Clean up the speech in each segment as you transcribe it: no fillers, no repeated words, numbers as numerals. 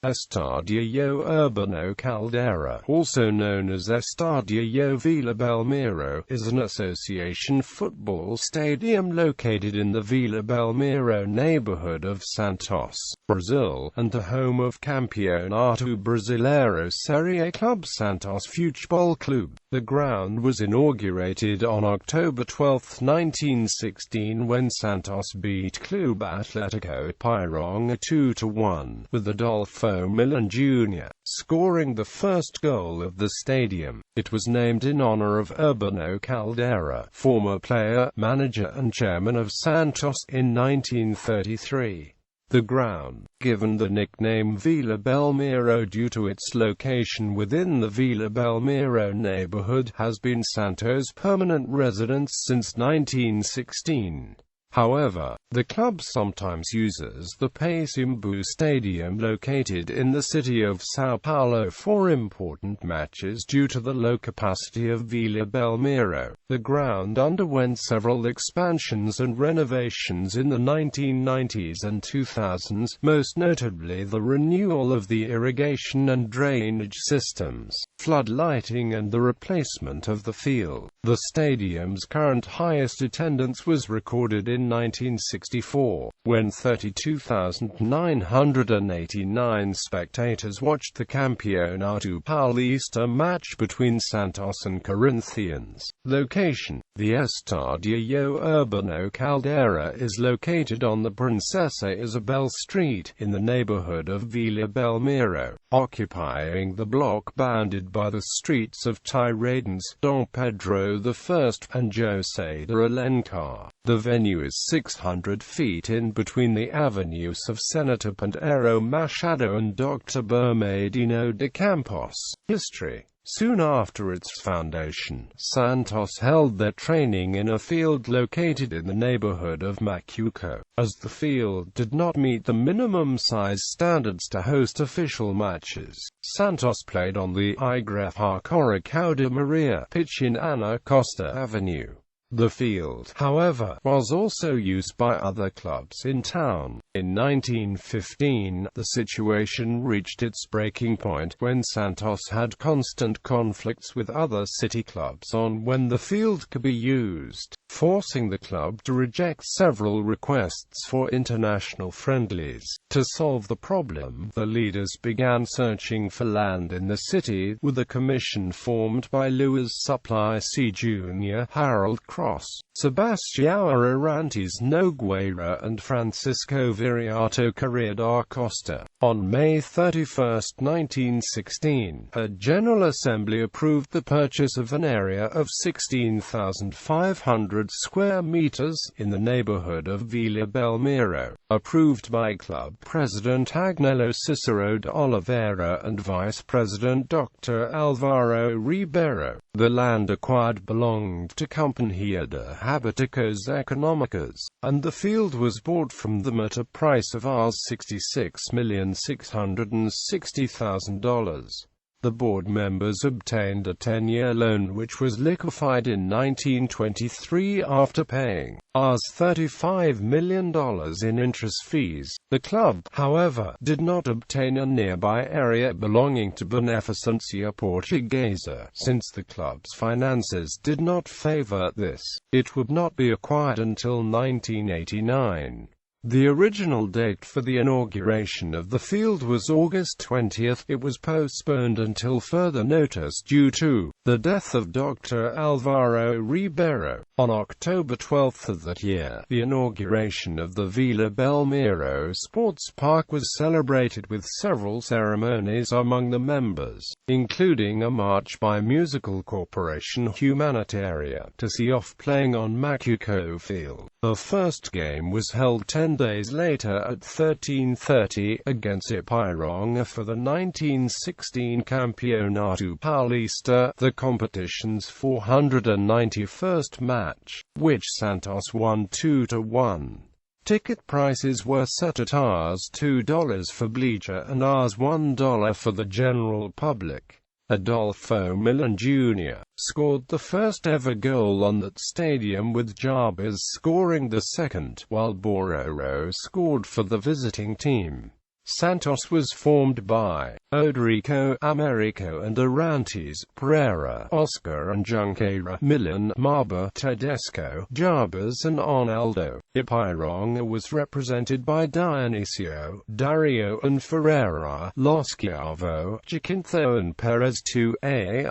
Estádio Urbano Caldeira, also known as Estádio Vila Belmiro, is an association football stadium located in the Vila Belmiro neighborhood of Santos, Brazil, and the home of Campeonato Brasileiro Série A club Santos Futebol Clube. The ground was inaugurated on October 12, 1916 when Santos beat Clube Atlético Ypiranga 2-1, with Adolfo Millon Jr.scoring the first goal of the stadium. It was named in honor of Urbano Caldeira, former player, manager and chairman of Santos, in 1933. The ground, given the nickname Vila Belmiro due to its location within the Vila Belmiro neighborhood, has been Santos' permanent residence since 1916. However, the club sometimes uses the Pacaembu Stadium located in the city of São Paulo for important matches due to the low capacity of Vila Belmiro. The ground underwent several expansions and renovations in the 1990s and 2000s, most notably the renewal of the irrigation and drainage systems, flood lighting and the replacement of the field. The stadium's current highest attendance was recorded in 1964, when 32,989 spectators watched the Campeonato Paulista match between Santos and Corinthians. Location: the Estádio Urbano Caldeira is located on the Princesa Isabel Street, in the neighborhood of Vila Belmiro, occupying the block bounded by the streets of Tiradentes, Dom Pedro I and José de Alencar. The venue is 600 feet in between the avenues of Senator Pinheiro Machado and Dr. Bernardino de Campos. History: soon after its foundation, Santos held their training in a field located in the neighborhood of Macuco. As the field did not meet the minimum size standards to host official matches, Santos played on the Igreja Coração de Maria pitch in Ana Costa Avenue. The field, however, was also used by other clubs in town. In 1915, the situation reached its breaking point when Santos had constant conflicts with other city clubs on when the field could be used, forcing the club to reject several requests for international friendlies. To solve the problem, the leaders began searching for land in the city, with a commission formed by Luiz Suplicy Jr., Harold Cross, Sebastião Arantes Nogueira and Francisco Viriato Correa da Costa. On May 31, 1916, a General Assembly approved the purchase of an area of 16,500 square meters in the neighborhood of Vila Belmiro, approved by club president Agnello Cicero de Oliveira and vice president Dr. Álvaro Ribeiro. The land acquired belonged to Companhia de Habitáculos Econômicos, and the field was bought from them at a price of $66,660,000. The board members obtained a 10-year loan which was liquefied in 1923 after paying $35 million in interest fees. The club, however, did not obtain a nearby area belonging to Beneficência Portuguesa. Since the club's finances did not favor this, it would not be acquired until 1989. The original date for the inauguration of the field was August 20. It was postponed until further notice due to the death of Dr. Álvaro Ribeiro. On October 12 of that year, the inauguration of the Vila Belmiro Sports Park was celebrated with several ceremonies among the members, including a march by Musical Corporation Humanitaria to see off playing on Macuco Field. The first game was held 10 days later at 13:30 against Ypiranga for the 1916 Campeonato Paulista, the competition's 491st match, which Santos won 2-1. Ticket prices were set at $2 for bleacher and $1 for the general public. Adolfo Millon Jr. scored the first ever goal on that stadium, with Jabez scoring the second, while Bororo scored for the visiting team. Santos was formed by Odrico, Americo and Arantes, Pereira, Oscar and Junqueira, Milan, Marba, Tedesco, Jarbas and Arnaldo. Ypiranga was represented by Dionisio, Dario and Ferreira, Loschiavo, Jacinto and Perez 2, Ary,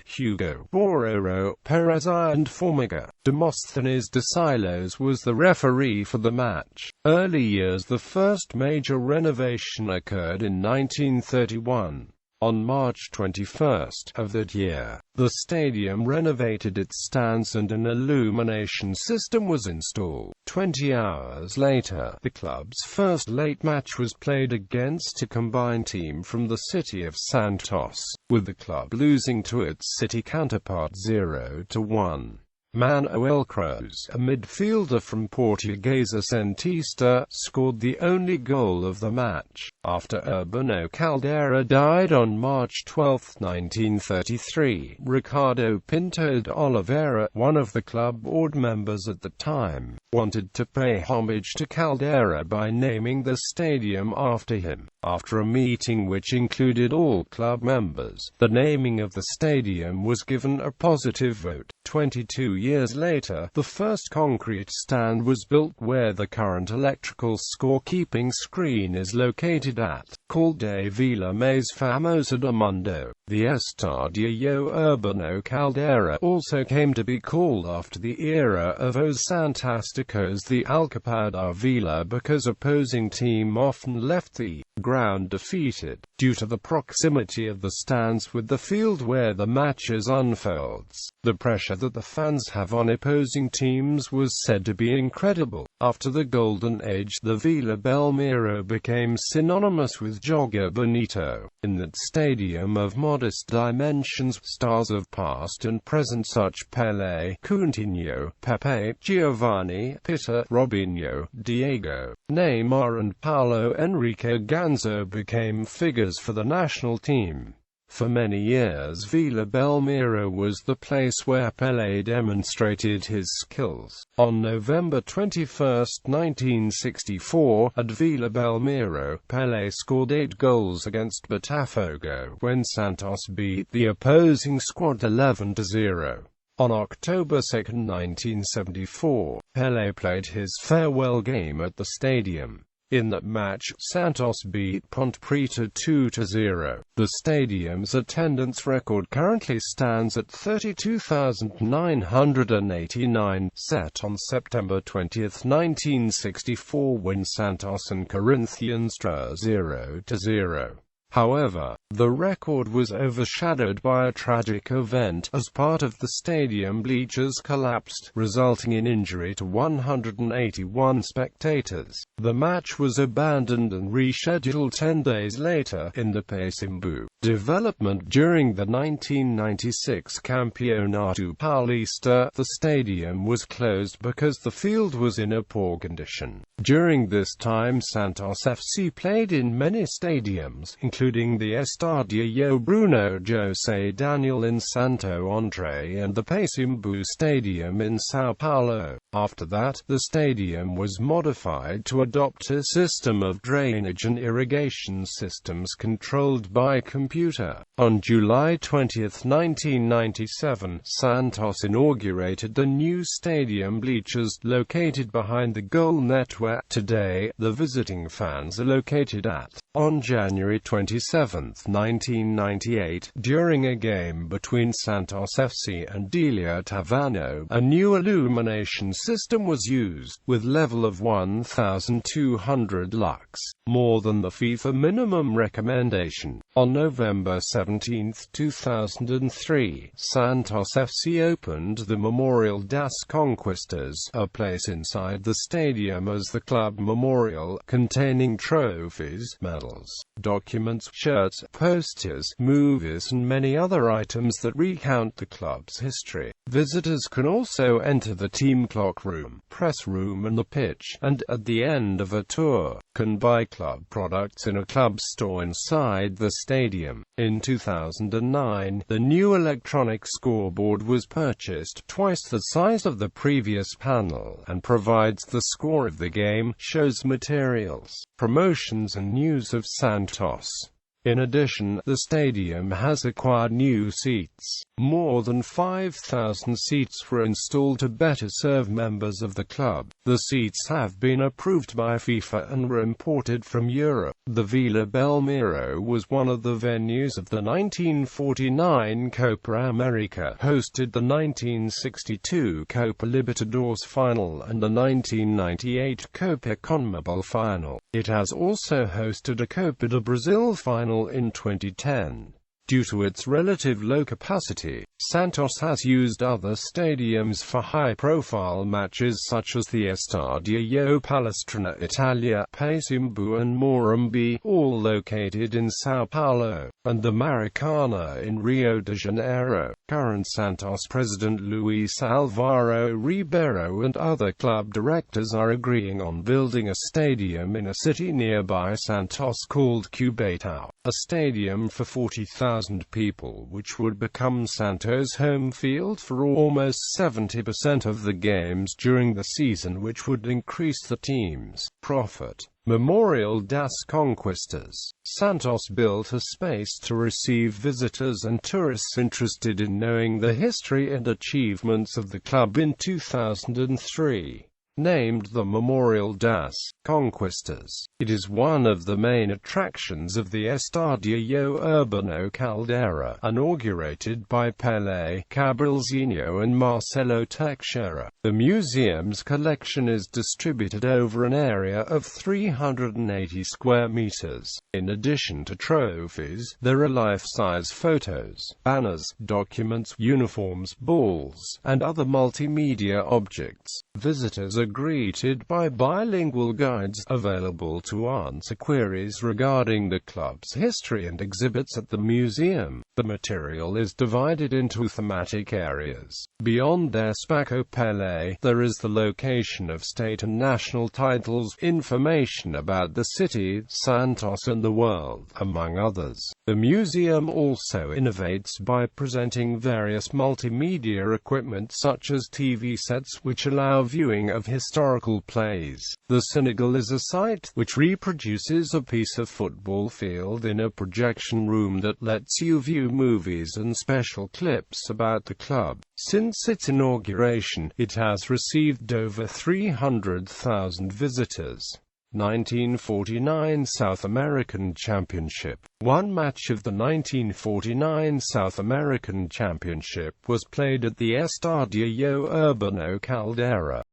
Hugo, Bororo, Perez I and Formiga. Demosthenes de Silos was the referee for the match. Early years. The first major renovation occurred in 1931. On March 21 of that year, the stadium renovated its stands and an illumination system was installed. 20 hours later, the club's first late match was played against a combined team from the city of Santos, with the club losing to its city counterpart 0-1. Manuel Cruz, a midfielder from Portuguesa Santista, scored the only goal of the match. After Urbano Caldeira died on March 12, 1933, Ricardo Pinto de Oliveira, one of the club board members at the time, wanted to pay homage to Caldeira by naming the stadium after him. After a meeting which included all club members, the naming of the stadium was given a positive vote. 22 years later, the first concrete stand was built where the current electrical scorekeeping screen is located at, called de Vila mais Famosa do Mundo. The Estádio Urbano Caldeira also came to be called after the era of Os Fantásticos the Alcapada Vila because opposing team often left the ground defeated, due to the proximity of the stands with the field where the matches unfolds. The pressure that the fans have on opposing teams was said to be incredible. After the Golden Age, the Vila Belmiro became synonymous with Jogo Bonito. In that stadium of modest dimensions, stars of past and present such Pelé, Coutinho, Pepe, Giovanni, Peter, Robinho, Diego, Neymar and Paulo Henrique Ganso became figures for the national team. For many years Vila Belmiro was the place where Pelé demonstrated his skills. On November 21, 1964, at Vila Belmiro, Pelé scored 8 goals against Botafogo when Santos beat the opposing squad 11-0. On October 2, 1974, Pelé played his farewell game at the stadium. In that match, Santos beat Ponte Preta 2-0. The stadium's attendance record currently stands at 32,989, set on September 20, 1964 when Santos and Corinthians drew 0-0. However, the record was overshadowed by a tragic event, as part of the stadium bleachers collapsed, resulting in injury to 181 spectators. The match was abandoned and rescheduled 10 days later, in the Pacaembu. Development during the 1996 Campeonato Paulista, the stadium was closed because the field was in a poor condition. During this time Santos FC played in many stadiums, including the Estádio Bruno José Daniel in Santo André and the Pacaembu Stadium in São Paulo. After that, the stadium was modified to adopt a system of drainage and irrigation systems controlled by computer. On July 20, 1997, Santos inaugurated the new stadium bleachers, located behind the goal net where, today, the visiting fans are located at. On January 27, 1998, during a game between Santos FC and Delia Tavano, a new illumination system was used, with level of 1,200 lux, more than the FIFA minimum recommendation. On November 17, 2003, Santos FC opened the Memorial das Conquistas, a place inside the stadium as the club memorial, containing trophies, medals, documents, shirts, posters, movies and many other items that recount the club's history. Visitors can also enter the team clock room, press room and the pitch, and, at the end of a tour, can buy club products in a club store inside the stadium. In 2009, the new electronic scoreboard was purchased, twice the size of the previous panel, and provides the score of the game, shows materials, promotions and news of Santos. In addition, the stadium has acquired new seats. More than 5,000 seats were installed to better serve members of the club. The seats have been approved by FIFA and were imported from Europe. The Vila Belmiro was one of the venues of the 1949 Copa America, hosted the 1962 Copa Libertadores final and the 1998 Copa CONMEBOL final. It has also hosted a Copa do Brasil final in 2010. Due to its relative low capacity, Santos has used other stadiums for high-profile matches such as the Estádio Palestrina Italia, Pacaembu and Morumbi, all located in São Paulo, and the Maracana in Rio de Janeiro. Current Santos president Luis Alvaro Ribeiro and other club directors are agreeing on building a stadium in a city nearby Santos called Cubatão, a stadium for 40,000 people which would become Santos' home field for almost 70% of the games during the season, which would increase the team's profit. Memorial das Conquistas. Santos built a space to receive visitors and tourists interested in knowing the history and achievements of the club in 2003. Named the Memorial das Conquistas, it is one of the main attractions of the Estádio Urbano Caldeira, inaugurated by Pelé, Cabralzinho and Marcelo Teixeira. The museum's collection is distributed over an area of 380 square meters. In addition to trophies, there are life-size photos, banners, documents, uniforms, balls, and other multimedia objects. Visitors are greeted by bilingual guides available to answer queries regarding the club's history and exhibits at the museum. The material is divided into thematic areas. Beyond Espaço Pelé, there is the location of state and national titles, information about the city, Santos and the world, among others. The museum also innovates by presenting various multimedia equipment such as TV sets which allow viewing of historical plays. The Senegal is a site which reproduces a piece of football field in a projection room that lets you view movies and special clips about the club. Since its inauguration, it has received over 300,000 visitors. 1949 South American Championship. One match of the 1949 South American Championship was played at the Estádio Urbano Caldeira.